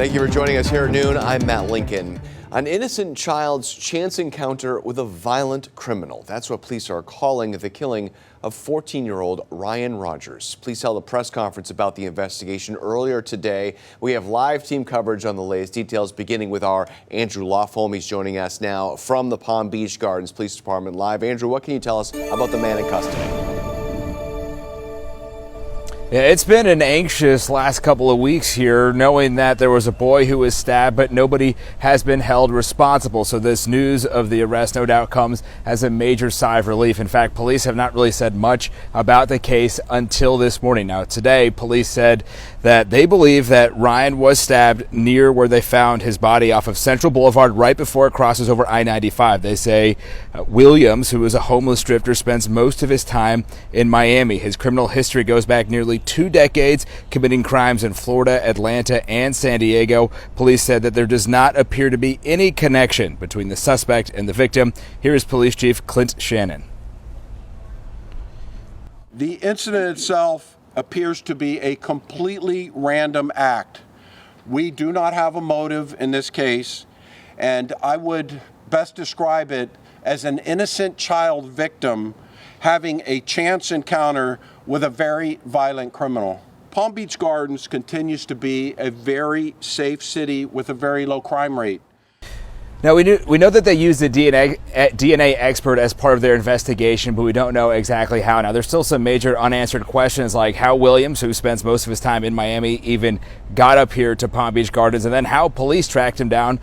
Thank you for joining us here at noon. I'm Matt Lincoln. An innocent child's chance encounter with a violent criminal. That's what police are calling the killing of 14-year-old Ryan Rogers. Police held a press conference about the investigation earlier today. We have live team coverage on the latest details, beginning with our Andrew Lofholm. He's joining us now from the Palm Beach Gardens Police Department live. Andrew, what can you tell us about the man in custody? Yeah, it's been an anxious last couple of weeks here, knowing that there was a boy who was stabbed, but nobody has been held responsible. So this news of the arrest no doubt comes as a major sigh of relief. In fact, police have not really said much about the case until this morning. Now, today, police said that they believe that Ryan was stabbed near where they found his body off of Central Boulevard right before it crosses over I-95. They say Williams, who is a homeless drifter, spends most of his time in Miami. His criminal history goes back nearly 2 decades, committing crimes in Florida, Atlanta, and San Diego. Police said that there does not appear to be any connection between the suspect and the victim. Here is Police Chief Clint Shannon. The incident itself appears to be a completely random act. We do not have a motive in this case, and I would best describe it as an innocent child victim having a chance encounter with a very violent criminal. Palm Beach Gardens continues to be a very safe city with a very low crime rate. Now, we know that they used a DNA expert as part of their investigation, but we don't know exactly how. Now, there's still some major unanswered questions, like how Williams, who spends most of his time in Miami, even got up here to Palm Beach Gardens, and then how police tracked him down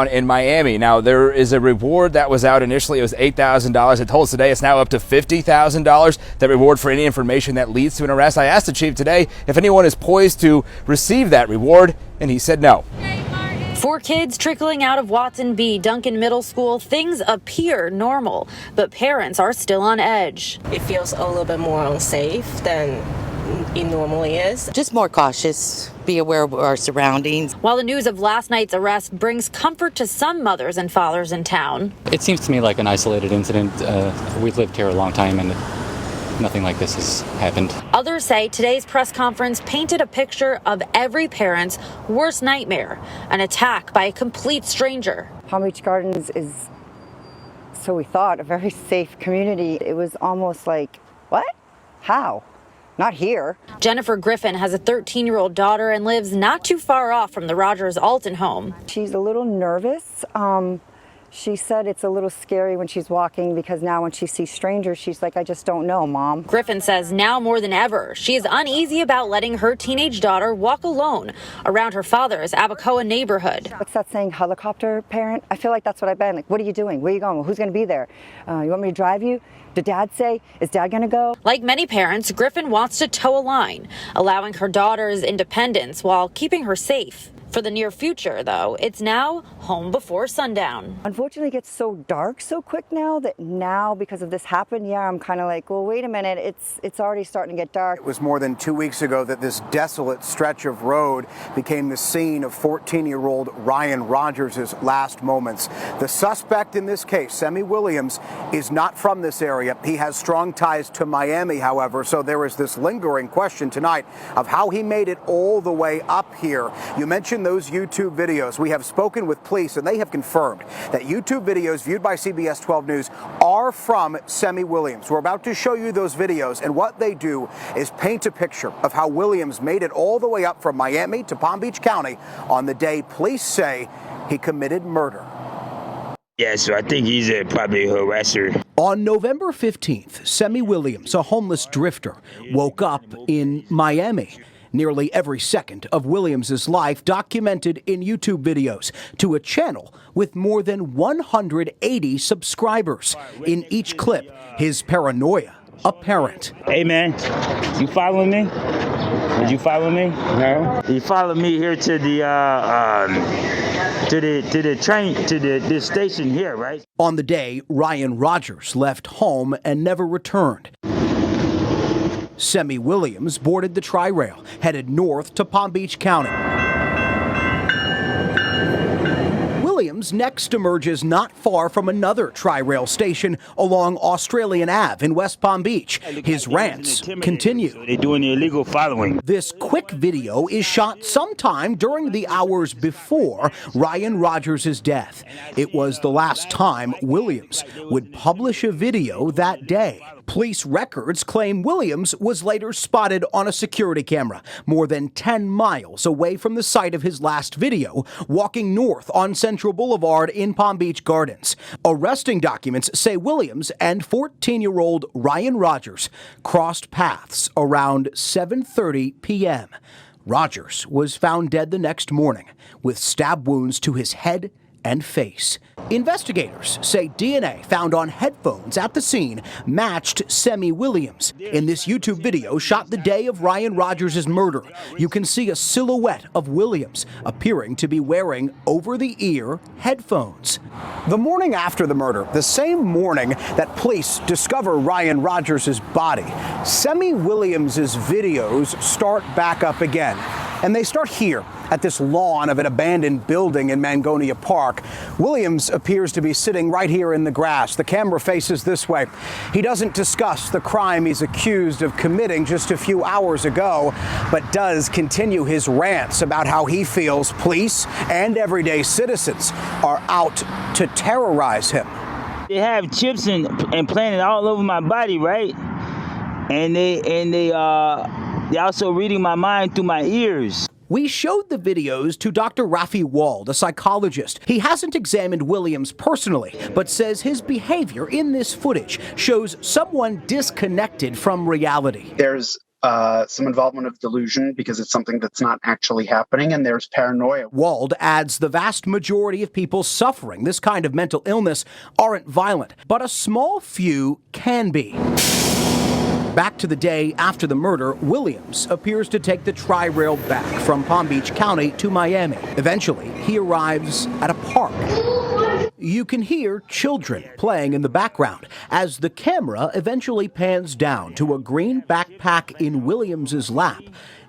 in Miami. Now, there is a reward that was out initially. It was $8,000. It told us today it's now up to $50,000, that reward for any information that leads to an arrest. I asked the chief today if anyone is poised to receive that reward, and he said no. For kids trickling out of Watson B. Duncan Middle School, things appear normal, but parents are still on edge. It feels a little bit more unsafe than it normally is. Just more cautious, be aware of our surroundings. While the news of last night's arrest brings comfort to some mothers and fathers in town. It seems to me like an isolated incident. We've lived here a long time, and nothing like this has happened. Others say today's press conference painted a picture of every parent's worst nightmare, an attack by a complete stranger. Palm Beach Gardens is, so we thought, a very safe community. It was almost like, what? How? Not here. Jennifer Griffin has a 13-year-old daughter and lives not too far off from the Rogers Alton home. She's a little nervous. She said it's a little scary when she's walking because now when she sees strangers, she's like, I just don't know, Mom. Griffin says now more than ever, she is uneasy about letting her teenage daughter walk alone around her father's Abacoa neighborhood. What's that saying, helicopter parent? I feel like that's what I've been. Like, what are you doing? Where are you going? Who's going to be there? You want me to drive you? Did Dad say? Is Dad going to go? Like many parents, Griffin wants to toe a line, allowing her daughter's independence while keeping her safe. For the near future, though, it's now home before sundown. Unfortunately, it gets so dark so quick now that now, because of this happened, I'm kind of like, well, wait a minute, it's already starting to get dark. It was more than 2 weeks ago that this desolate stretch of road became the scene of 14-year-old Ryan Rogers' last moments. The suspect in this case, Semmie Williams, is not from this area. He has strong ties to Miami, however, so there is this lingering question tonight of how he made it all the way up here. You mentioned those YouTube videos. We have spoken with police, and they have confirmed that YouTube videos viewed by CBS12 News are from Semmie Williams. We're about to show you those videos, and what they do is paint a picture of how Williams made it all the way up from Miami to Palm Beach County on the day police say he committed murder. Yeah, so I think he's probably a harasser. On November 15th, Semmie Williams, a homeless drifter, woke up in Miami. Nearly every second of Williams' life documented in YouTube videos to a channel with more than 180 subscribers. In each clip, his paranoia apparent. Hey man, you following me? Did you follow me? No. You followed me here to the train, to this station here, right? On the day, Ryan Rogers left home and never returned. Semmie Williams boarded the Tri-Rail, headed north to Palm Beach County. Williams next emerges not far from another tri-rail station along Australian Ave in West Palm Beach. His rants continue. They're doing the illegal following. This quick video is shot sometime during the hours before Ryan Rogers' death. It was the last time Williams would publish a video that day. Police records claim Williams was later spotted on a security camera more than 10 miles away from the site of his last video, walking north on Central Boulevard in Palm Beach Gardens. Arresting documents say Williams and 14-year-old Ryan Rogers crossed paths around 7:30 p.m. Rogers was found dead the next morning with stab wounds to his head and face. Investigators say DNA found on headphones at the scene matched Semmie Williams. In this YouTube video shot the day of Ryan Rogers' murder, you can see a silhouette of Williams appearing to be wearing over-the-ear headphones. The morning after the murder, the same morning that police discover Ryan Rogers' body, Semmie Williams' videos start back up again. And they start here at this lawn of an abandoned building in Mangonia Park. Williams appears to be sitting right here in the grass. The camera faces this way. He doesn't discuss the crime he's accused of committing just a few hours ago, but does continue his rants about how he feels police and everyday citizens are out to terrorize him. They have chips and planted all over my body, right? And they also reading my mind through my ears. We showed the videos to Dr. Rafi Wald, a psychologist. He hasn't examined Williams personally, but says his behavior in this footage shows someone disconnected from reality. There's some involvement of delusion because it's something that's not actually happening, and there's paranoia. Wald adds the vast majority of people suffering this kind of mental illness aren't violent, but a small few can be. Back to the day after the murder, Williams appears to take the tri-rail back from Palm Beach County to Miami. Eventually, he arrives at a park. You can hear children playing in the background as the camera eventually pans down to a green backpack in Williams's lap.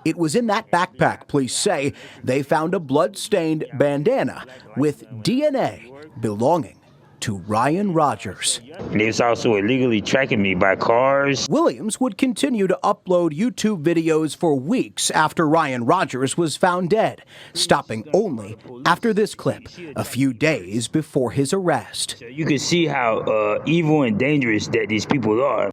It was in that backpack, police say, they found a blood-stained bandana with DNA belonging to Ryan Rogers. They was also illegally tracking me by cars. Williams would continue to upload YouTube videos for weeks after Ryan Rogers was found dead, stopping only after this clip, a few days before his arrest. You can see how evil and dangerous that these people are.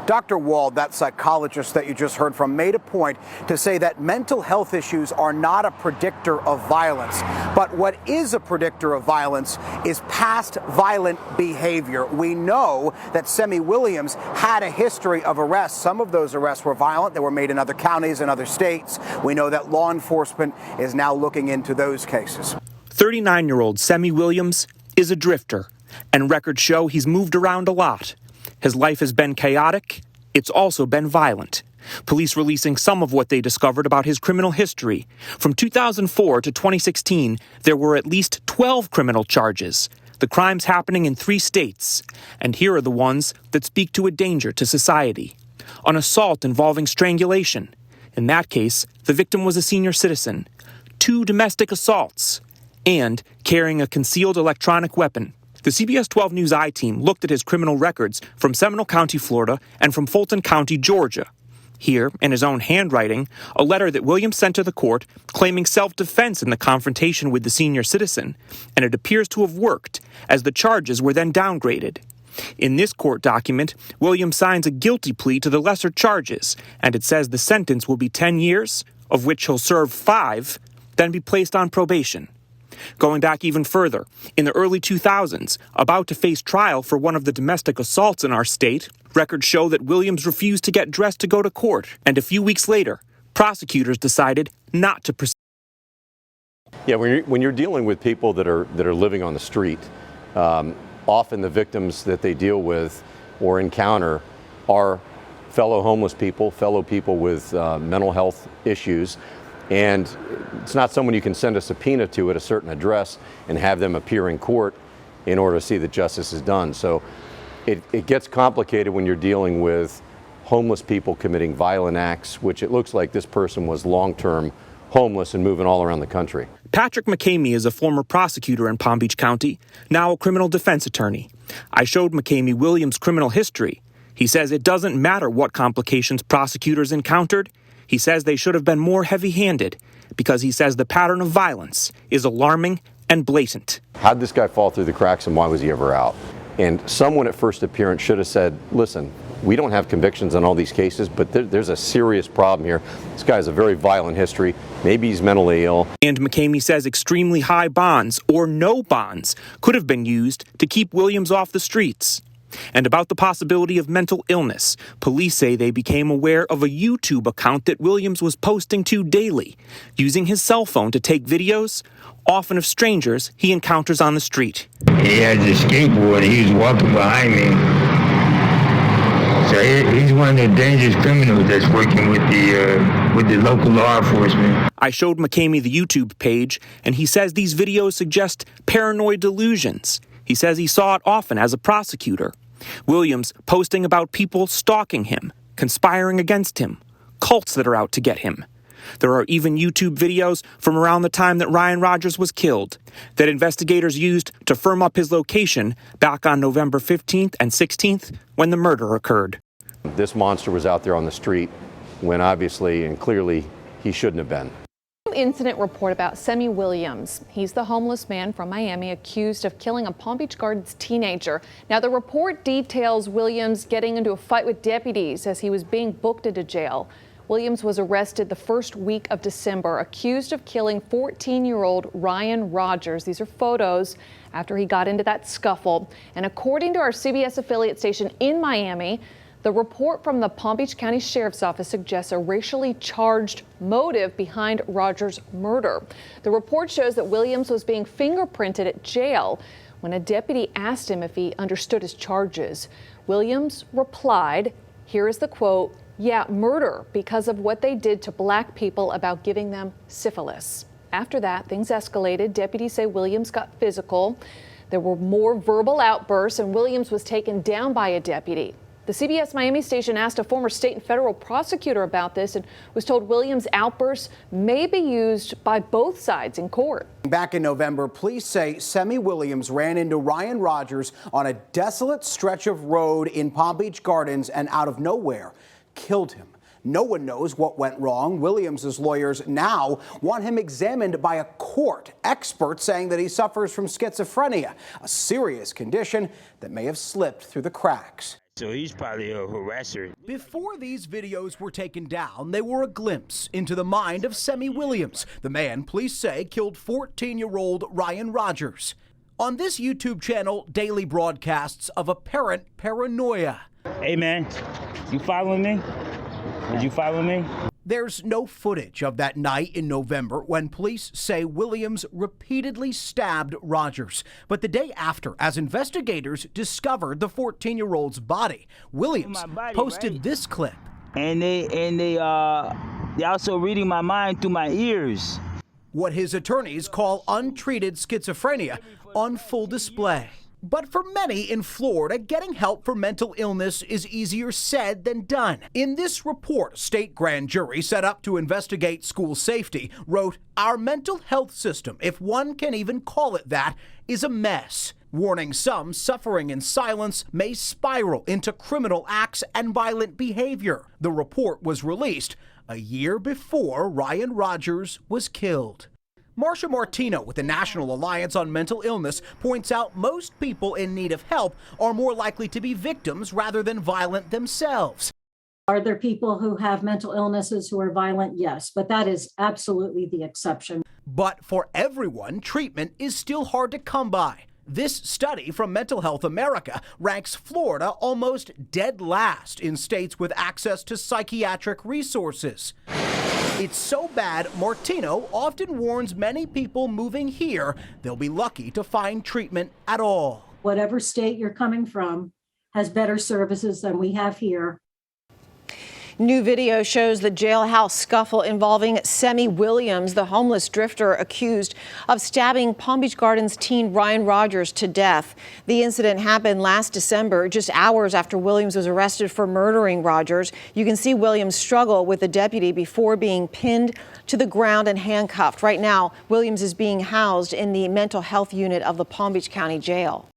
Dr. Wald, that psychologist that you just heard from, made a point to say that mental health issues are not a predictor of violence. But what is a predictor of violence is past violent behavior. We know that Semmie Williams had a history of arrests. Some of those arrests were violent. They were made in other counties and other states. We know that law enforcement is now looking into those cases. 39-year-old Semmie Williams is a drifter, and records show he's moved around a lot. His life has been chaotic. It's also been violent. Police releasing some of what they discovered about his criminal history. From 2004 to 2016, there were at least 12 criminal charges. The crimes happening in 3 states. And here are the ones that speak to a danger to society. An assault involving strangulation. In that case, the victim was a senior citizen. 2 domestic assaults. And carrying a concealed electronic weapon. The CBS 12 News I-team looked at his criminal records from Seminole County, Florida, and from Fulton County, Georgia. Here, in his own handwriting, a letter that Williams sent to the court claiming self-defense in the confrontation with the senior citizen, and it appears to have worked, as the charges were then downgraded. In this court document, Williams signs a guilty plea to the lesser charges, and it says the sentence will be 10 years, of which he'll serve 5, then be placed on probation. Going back even further, in the early 2000s, about to face trial for one of the domestic assaults in our state, records show that Williams refused to get dressed to go to court, and a few weeks later, prosecutors decided not to proceed. Yeah, when you're dealing with people that are living on the street, often the victims that they deal with or encounter are fellow homeless people, fellow people with mental health issues. And it's not someone you can send a subpoena to at a certain address and have them appear in court in order to see that justice is done. So it gets complicated when you're dealing with homeless people committing violent acts, which it looks like this person was long-term homeless and moving all around the country. Patrick McCamey is a former prosecutor in Palm Beach County, now a criminal defense attorney. I showed McCamey Williams' criminal history. He says it doesn't matter what complications prosecutors encountered. He says they should have been more heavy-handed because he says the pattern of violence is alarming and blatant. How did this guy fall through the cracks and why was he ever out? And someone at first appearance should have said, listen, we don't have convictions on all these cases, but there's a serious problem here. This guy has a very violent history. Maybe he's mentally ill. And McCamey says extremely high bonds or no bonds could have been used to keep Williams off the streets. And about the possibility of mental illness, police say they became aware of a YouTube account that Williams was posting to daily, using his cell phone to take videos, often of strangers he encounters on the street. He has a skateboard. He was walking behind me. So he's one of the dangerous criminals that's working with the local law enforcement. I showed McCamey the YouTube page, and he says these videos suggest paranoid delusions. He says he saw it often as a prosecutor. Williams posting about people stalking him, conspiring against him, cults that are out to get him. There are even YouTube videos from around the time that Ryan Rogers was killed that investigators used to firm up his location back on November 15th and 16th when the murder occurred. This monster was out there on the street when obviously and clearly he shouldn't have been. Incident report about Semmie Williams. He's the homeless man from Miami accused of killing a Palm Beach Gardens teenager. Now, the report details Williams getting into a fight with deputies as he was being booked into jail. Williams was arrested the first week of December, accused of killing 14-year-old Ryan Rogers. These are photos after he got into that scuffle. And according to our CBS affiliate station in Miami, the report from the Palm Beach County Sheriff's Office suggests a racially charged motive behind Rogers' murder. The report shows that Williams was being fingerprinted at jail when a deputy asked him if he understood his charges. Williams replied, here is the quote, "Yeah, murder because of what they did to black people about giving them syphilis." After that, things escalated. Deputies say Williams got physical. There were more verbal outbursts, and Williams was taken down by a deputy. The CBS Miami station asked a former state and federal prosecutor about this and was told Williams' outbursts may be used by both sides in court. Back in November, police say Semmie Williams ran into Ryan Rogers on a desolate stretch of road in Palm Beach Gardens and out of nowhere killed him. No one knows what went wrong. Williams' lawyers now want him examined by a court. Experts saying that he suffers from schizophrenia, a serious condition that may have slipped through the cracks. So he's probably a harasser. Before these videos were taken down, they were a glimpse into the mind of Semmie Williams, the man police say killed 14-year-old Ryan Rogers. On this YouTube channel, daily broadcasts of apparent paranoia. Hey man, you following me? Did you follow me? There's no footage of that night in November when police say Williams repeatedly stabbed Rogers. But the day after, as investigators discovered the 14-year-old's body, Williams posted this clip. And they also reading my mind through my ears. What his attorneys call untreated schizophrenia on full display. But for many in Florida, getting help for mental illness is easier said than done. In this report, a state grand jury set up to investigate school safety wrote, "Our mental health system, if one can even call it that, is a mess," warning some suffering in silence may spiral into criminal acts and violent behavior. The report was released a year before Ryan Rogers was killed. Marcia Martino with the National Alliance on Mental Illness points out most people in need of help are more likely to be victims rather than violent themselves. Are there people who have mental illnesses who are violent? Yes, but that is absolutely the exception. But for everyone, treatment is still hard to come by. This study from Mental Health America ranks Florida almost dead last in states with access to psychiatric resources. It's so bad, Martino often warns many people moving here they'll be lucky to find treatment at all. Whatever state you're coming from has better services than we have here. New video shows the jailhouse scuffle involving Semmie Williams, the homeless drifter accused of stabbing Palm Beach Gardens teen Ryan Rogers to death. The incident happened last December, just hours after Williams was arrested for murdering Rogers. You can see Williams struggle with the deputy before being pinned to the ground and handcuffed. Right now, Williams is being housed in the mental health unit of the Palm Beach County Jail.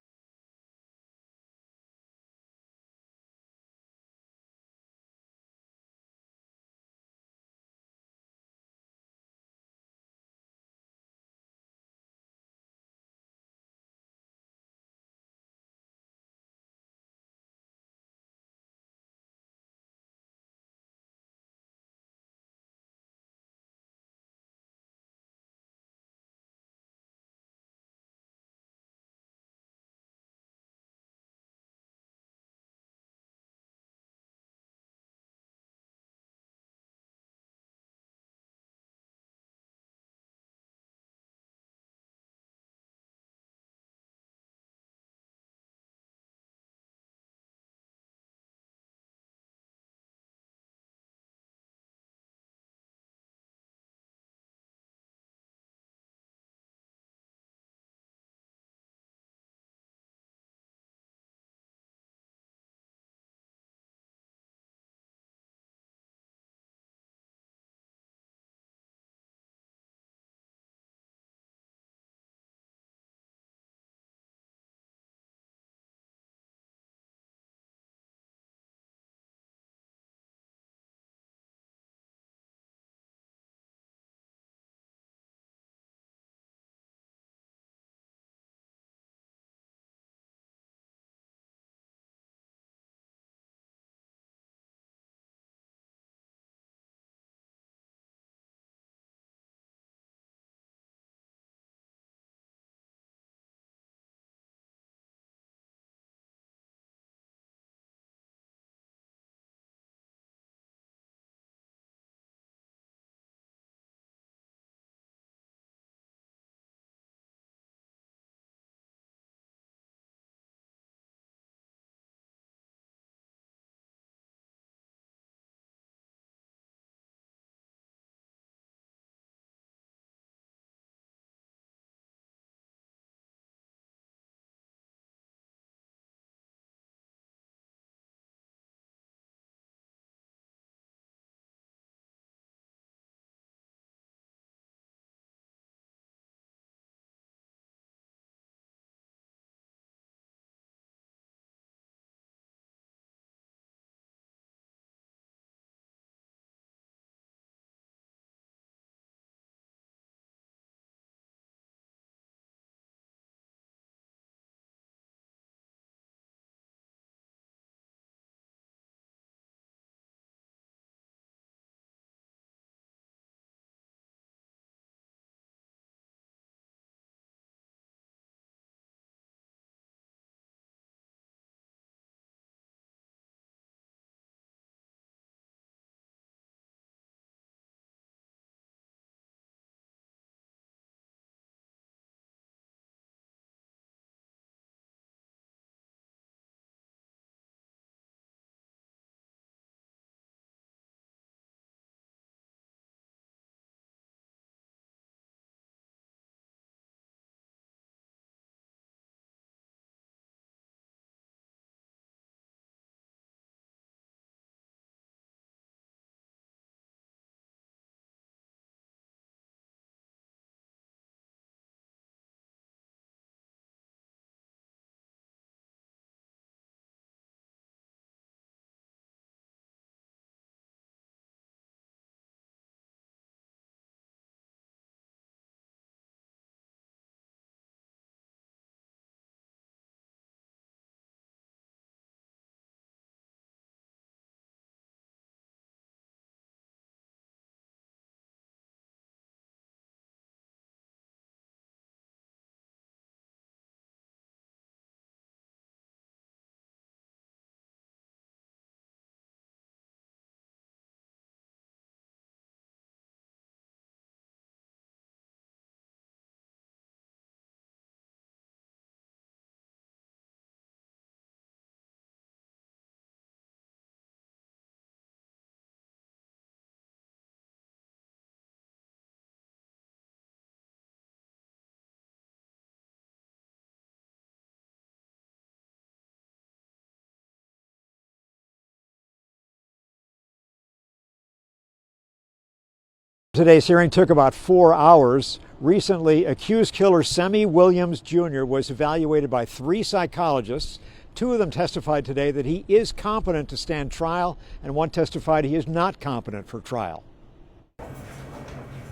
Today's hearing took about 4 hours. Recently, accused killer Semmie Williams Jr. was evaluated by 3 psychologists. 2 of them testified today that he is competent to stand trial, and 1 testified he is not competent for trial.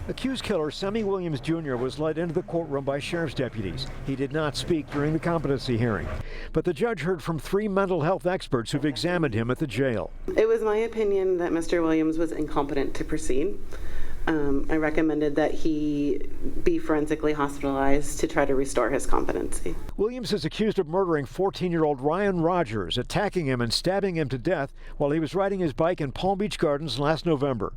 Accused killer Semmie Williams Jr. was led into the courtroom by sheriff's deputies. He did not speak during the competency hearing, but the judge heard from 3 mental health experts who've examined him at the jail. It was my opinion that Mr. Williams was incompetent to proceed. I recommended that he be forensically hospitalized to try to restore his competency. Williams is accused of murdering 14-year-old Ryan Rogers, attacking him and stabbing him to death while he was riding his bike in Palm Beach Gardens last November.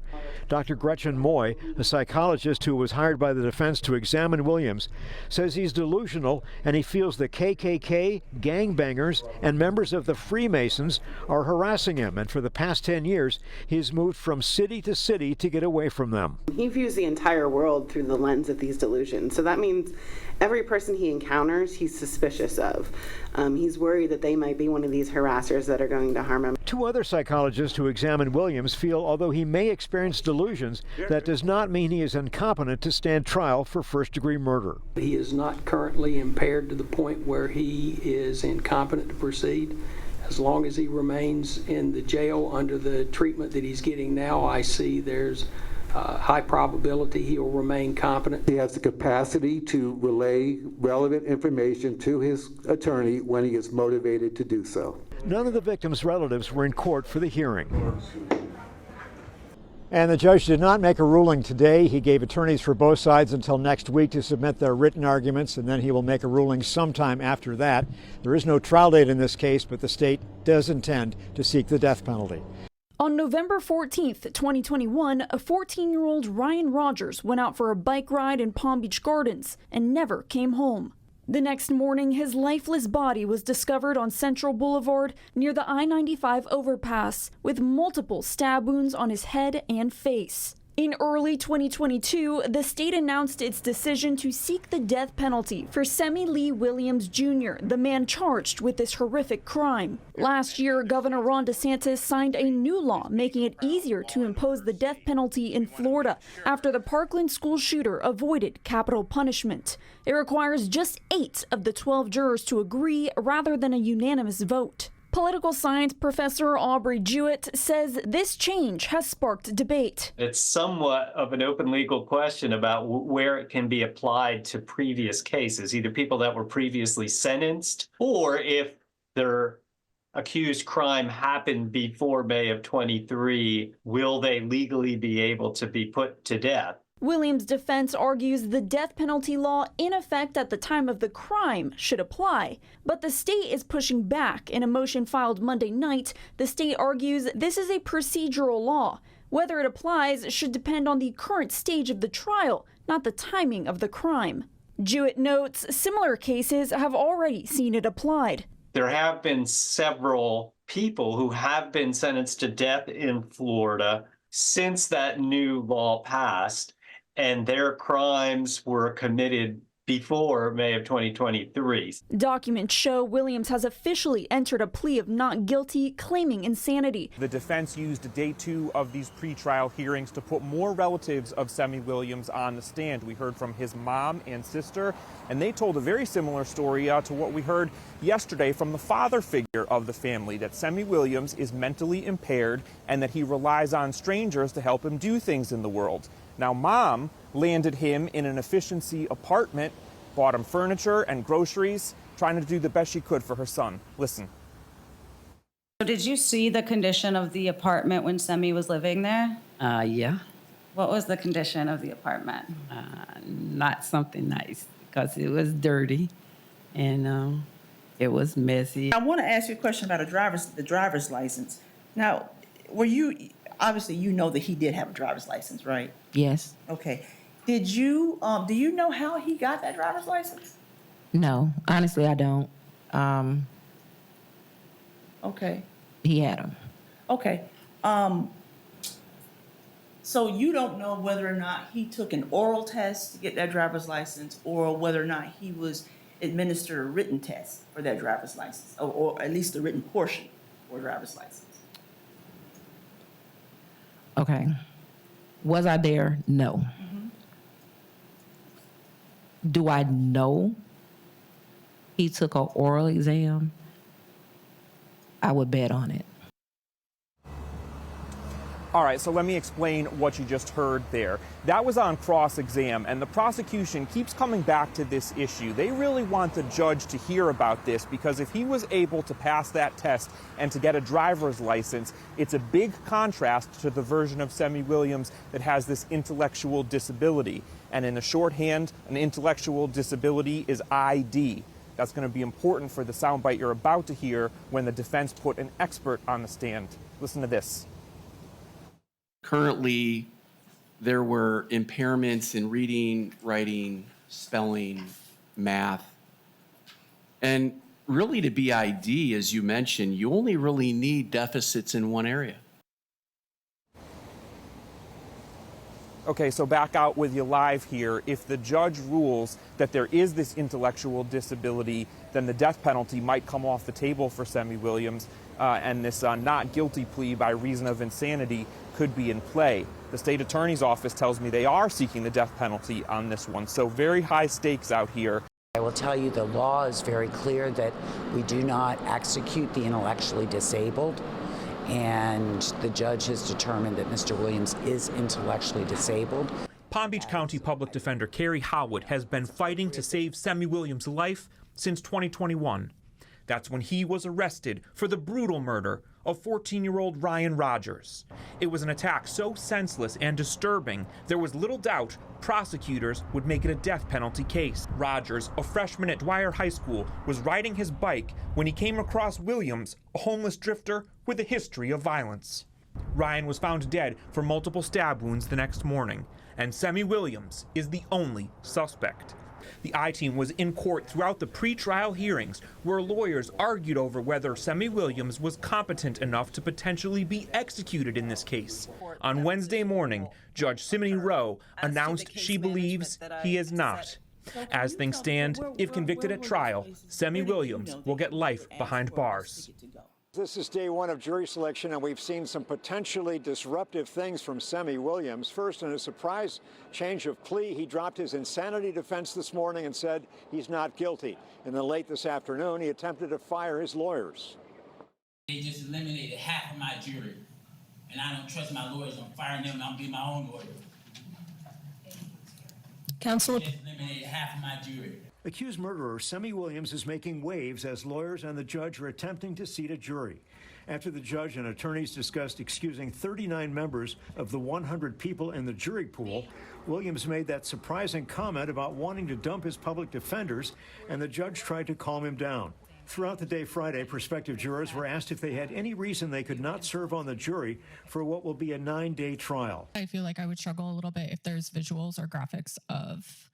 Dr. Gretchen Moy, a psychologist who was hired by the defense to examine Williams, says he's delusional and he feels the KKK, gangbangers, and members of the Freemasons are harassing him, and for the past 10 years he's moved from city to city to get away from them. He views the entire world through the lens of these delusions. So that means every person he encounters, he's suspicious of. He's worried that they might be one of these harassers that are going to harm him. 2 other psychologists who examined Williams feel although he may experience delusions, that does not mean he is incompetent to stand trial for first-degree murder. He is not currently impaired to the point where he is incompetent to proceed. As long as he remains in the jail under the treatment that he's getting now, I see there's high probability he will remain competent. He has the capacity to relay relevant information to his attorney when he is motivated to do so. None of the victims' relatives were in court for the hearing. And the judge did not make a ruling today. He gave attorneys for both sides until next week to submit their written arguments, and then he will make a ruling sometime after that. There is no trial date in this case, but the state does intend to seek the death penalty. On November 14th, 2021, a 14-year-old Ryan Rogers went out for a bike ride in Palm Beach Gardens and never came home. The next morning, his lifeless body was discovered on Central Boulevard near the I-95 overpass with multiple stab wounds on his head and face. In early 2022, the state announced its decision to seek the death penalty for Semmie Lee Williams Jr., the man charged with this horrific crime. Last year, Governor Ron DeSantis signed a new law making it easier to impose the death penalty in Florida after the Parkland school shooter avoided capital punishment. It requires just 8 of the 12 jurors to agree rather than a unanimous vote. Political science professor Aubrey Jewett says this change has sparked debate. It's somewhat of an open legal question about where it can be applied to previous cases, either people that were previously sentenced or if their accused crime happened before May of 23, will they legally be able to be put to death? Williams' defense argues the death penalty law in effect at the time of the crime should apply, but the state is pushing back. In a motion filed Monday night, the state argues this is a procedural law. Whether it applies should depend on the current stage of the trial, not the timing of the crime. Jewett notes similar cases have already seen it applied. There have been several people who have been sentenced to death in Florida since that new law passed, and their crimes were committed before May of 2023. Documents show Williams has officially entered a plea of not guilty, claiming insanity. The defense used day 2 of these pretrial hearings to put more relatives of Semmie Williams on the stand. We heard from his mom and sister, and they told a very similar story to what we heard yesterday from the father figure of the family, that Semmie Williams is mentally impaired and that he relies on strangers to help him do things in the world. Now, Mom landed him in an efficiency apartment, bought him furniture and groceries, trying to do the best she could for her son. Listen. Did you see the condition of the apartment when Semmie was living there? Yeah. What was the condition of the apartment? Not something nice, because it was dirty and it was messy. I want to ask you a question about the driver's license. Now, obviously you know that he did have a driver's license, right? Yes. Okay. Do you know how he got that driver's license? No, honestly, I don't. Okay. He had them. Okay. So you don't know whether or not he took an oral test to get that driver's license, or whether or not he was administered a written test for that driver's license, or at least the written portion for a driver's license. Okay. Was I there? No. Do I know he took an oral exam? I would bet on it. All right, so let me explain what you just heard there. That was on cross-exam, and the prosecution keeps coming back to this issue. They really want the judge to hear about this because if he was able to pass that test and to get a driver's license, it's a big contrast to the version of Semmie Williams that has this intellectual disability. And in the shorthand, an intellectual disability is ID. That's going to be important for the soundbite you're about to hear when the defense put an expert on the stand. Listen to this. Currently, there were impairments in reading, writing, spelling, math. And really to be ID, as you mentioned, you only really need deficits in one area. Okay, so back out with you live here. If the judge rules that there is this intellectual disability, then the death penalty might come off the table for Semmie Williams, and this not guilty plea by reason of insanity could be in play. The state attorney's office tells me they are seeking the death penalty on this one, so very high stakes out here. I will tell you the law is very clear that we do not execute the intellectually disabled, and the judge has determined that Mr. Williams is intellectually disabled. Palm Beach County Public Defender Carrie Howard has been fighting to save Semmie Williams' life since 2021. That's when he was arrested for the brutal murder of 14-year-old Ryan Rogers. It was an attack so senseless and disturbing, there was little doubt prosecutors would make it a death penalty case. Rogers, a freshman at Dwyer High School, was riding his bike when he came across Williams, a homeless drifter with a history of violence. Ryan was found dead from multiple stab wounds the next morning, and Semmie Williams is the only suspect. The I-Team was in court throughout the pre-trial hearings where lawyers argued over whether Semmie Williams was competent enough to potentially be executed in this case. On Wednesday morning, Judge Semmie Rowe announced she believes he is not. As things stand, if convicted at trial, Semmie Williams will get life behind bars. This is day one of jury selection, and we've seen some potentially disruptive things from Semmie Williams. First, in a surprise change of plea, he dropped his insanity defense this morning and said he's not guilty. And then late this afternoon, he attempted to fire his lawyers. They just eliminated half of my jury, and I don't trust my lawyers. I'm firing them, and I'm being my own lawyer. Counsel. They just eliminated half of my jury. Accused murderer Semmie Williams is making waves as lawyers and the judge are attempting to seat a jury. After the judge and attorneys discussed excusing 39 members of the 100 people in the jury pool, Williams made that surprising comment about wanting to dump his public defenders, and the judge tried to calm him down. Throughout the day Friday, prospective jurors were asked if they had any reason they could not serve on the jury for what will be a 9-day trial. I feel like I would struggle a little bit if there's visuals or graphics of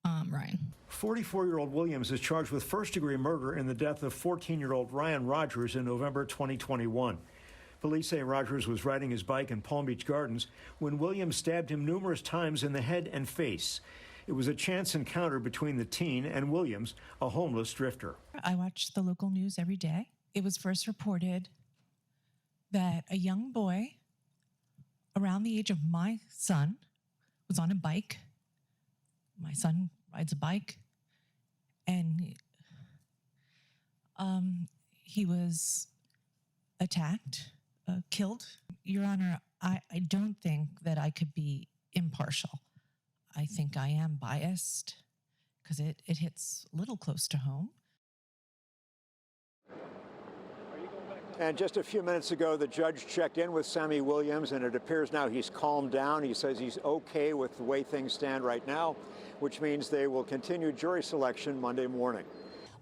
Ryan. 44-year-old Williams is charged with first-degree murder in the death of 14-year-old Ryan Rogers in November 2021. Police say Rogers was riding his bike in Palm Beach Gardens when Williams stabbed him numerous times in the head and face. It was a chance encounter between the teen and Williams, a homeless drifter. I watch the local news every day. It was first reported that a young boy around the age of my son was on a bike. My son rides a bike, and he was attacked, killed. Your Honor, I don't think that I could be impartial. I think I am biased because it hits a little close to home. And just a few minutes ago, the judge checked in with Semmie Williams, and it appears now he's calmed down. He says he's okay with the way things stand right now, which means they will continue jury selection Monday morning.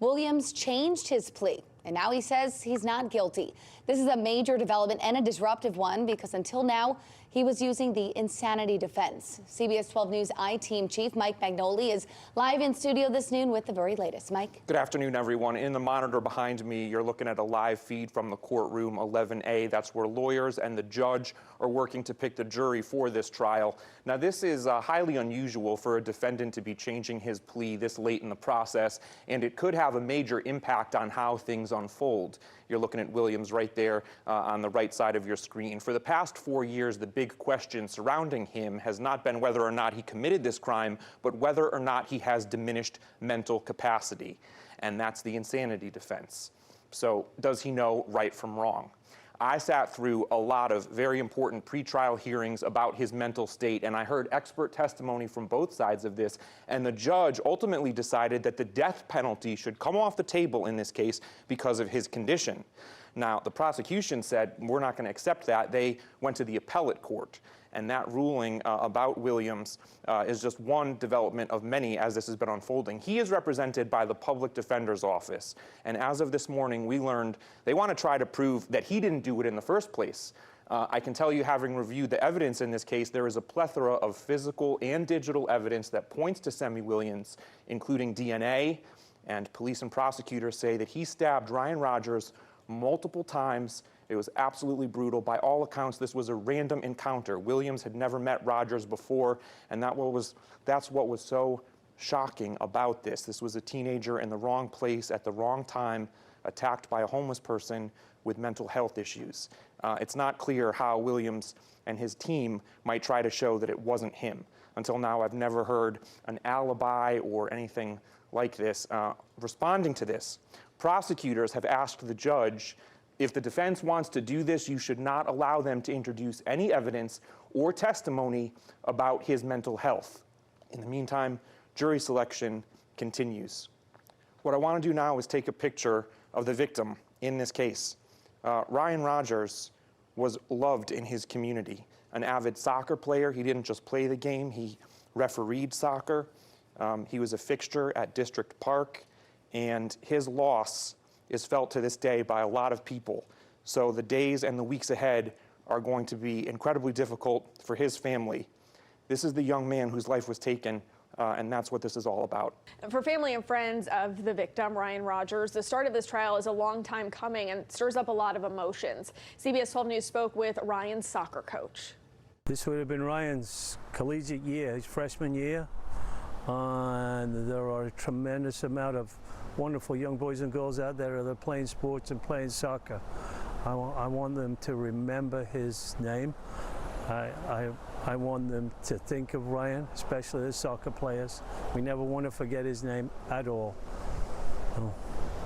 Williams changed his plea, and now he says he's not guilty. This is a major development and a disruptive one because until now, he was using the insanity defense. CBS 12 News I-Team Chief Mike Magnoli is live in studio this noon with the very latest. Mike. Good afternoon, everyone. In the monitor behind me, you're looking at a live feed from the courtroom 11A. That's where lawyers and the judge are working to pick the jury for this trial. Now, this is highly unusual for a defendant to be changing his plea this late in the process, and it could have a major impact on how things unfold. You're looking at Williams right there on the right side of your screen. For the past 4 years, the big question surrounding him has not been whether or not he committed this crime, but whether or not he has diminished mental capacity. And that's the insanity defense. So does he know right from wrong? I sat through a lot of very important pretrial hearings about his mental state, and I heard expert testimony from both sides of this, and the judge ultimately decided that the death penalty should come off the table in this case because of his condition. Now, the prosecution said, we're not going to accept that. They went to the appellate court, and that ruling about Williams is just one development of many as this has been unfolding. He is represented by the public defender's office, and as of this morning, we learned they want to try to prove that he didn't do it in the first place. I can tell you, having reviewed the evidence in this case, there is a plethora of physical and digital evidence that points to Semmie Williams, including DNA, and police and prosecutors say that he stabbed Ryan Rogers multiple times. It was absolutely brutal. By all accounts, this was a random encounter. Williams had never met Rogers before, and that's what was so shocking about this. This was a teenager in the wrong place at the wrong time, attacked by a homeless person with mental health issues. It's not clear how Williams and his team might try to show that it wasn't him. Until now, I've never heard an alibi or anything like this. Responding to this, prosecutors have asked the judge, if the defense wants to do this, you should not allow them to introduce any evidence or testimony about his mental health. In the meantime, jury selection continues. What I want to do now is take a picture of the victim in this case. Ryan Rogers was loved in his community. An avid soccer player, he didn't just play the game, he refereed soccer. He was a fixture at District Park, and his loss is felt to this day by a lot of people. So the days and the weeks ahead are going to be incredibly difficult for his family. This is the young man whose life was taken, and that's what this is all about. For family and friends of the victim, Ryan Rogers, the start of this trial is a long time coming and stirs up a lot of emotions. CBS 12 News spoke with Ryan's soccer coach. This would have been Ryan's collegiate year, his freshman year. And there are a tremendous amount of wonderful young boys and girls out there that are playing sports and playing soccer. I want them to remember his name. I want them to think of Ryan, especially the soccer players. We never want to forget his name at all.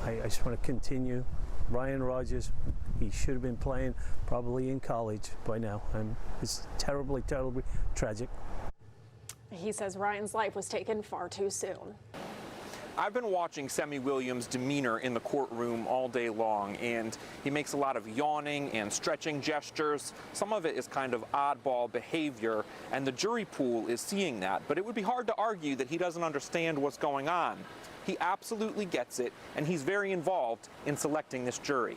I just want to continue. Ryan Rogers, he should have been playing probably in college by now. And it's terribly, terribly tragic. He says Ryan's life was taken far too soon. I've been watching Semmie Williams' demeanor in the courtroom all day long, and he makes a lot of yawning and stretching gestures. Some of it is kind of oddball behavior, and the jury pool is seeing that. But it would be hard to argue that he doesn't understand what's going on. He absolutely gets it, and he's very involved in selecting this jury.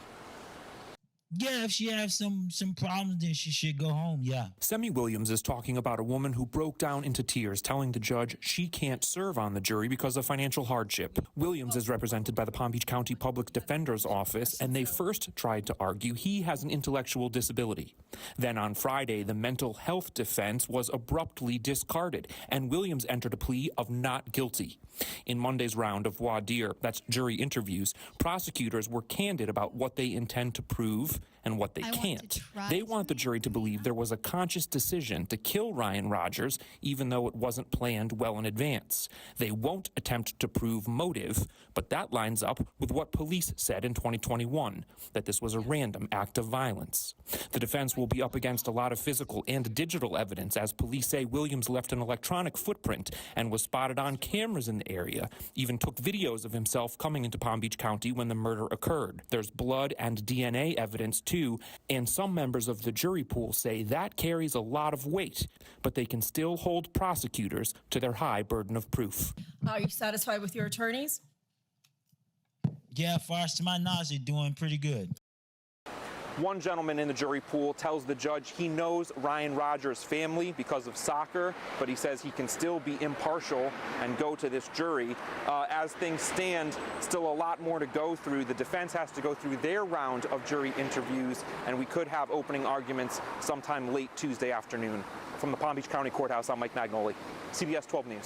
Yeah, if she has some problems, then she should go home, yeah. Semmie Williams is talking about a woman who broke down into tears, telling the judge she can't serve on the jury because of financial hardship. Williams is represented by the Palm Beach County Public Defender's Office, and they first tried to argue he has an intellectual disability. Then on Friday, the mental health defense was abruptly discarded, and Williams entered a plea of not guilty. In Monday's round of voir dire, that's jury interviews, prosecutors were candid about what they intend to prove and what they can't. They want the jury to believe there was a conscious decision to kill Ryan Rogers, even though it wasn't planned well in advance. They won't attempt to prove motive, but that lines up with what police said in 2021, that this was a random act of violence. The defense will be up against a lot of physical and digital evidence, as police say Williams left an electronic footprint and was spotted on cameras in the area, even took videos of himself coming into Palm Beach County when the murder occurred. There's blood and DNA evidence too, and some members of the jury pool say that carries a lot of weight, but they can still hold prosecutors to their high burden of proof. Are you satisfied with your attorneys? Yeah, far as to my knowledge, they're doing pretty good. One gentleman in the jury pool tells the judge he knows Ryan Rogers' family because of soccer, but he says he can still be impartial and go to this jury. As things stand, still a lot more to go through. The defense has to go through their round of jury interviews, and we could have opening arguments sometime late Tuesday afternoon. From the Palm Beach County Courthouse, I'm Mike Magnoli, CBS 12 News.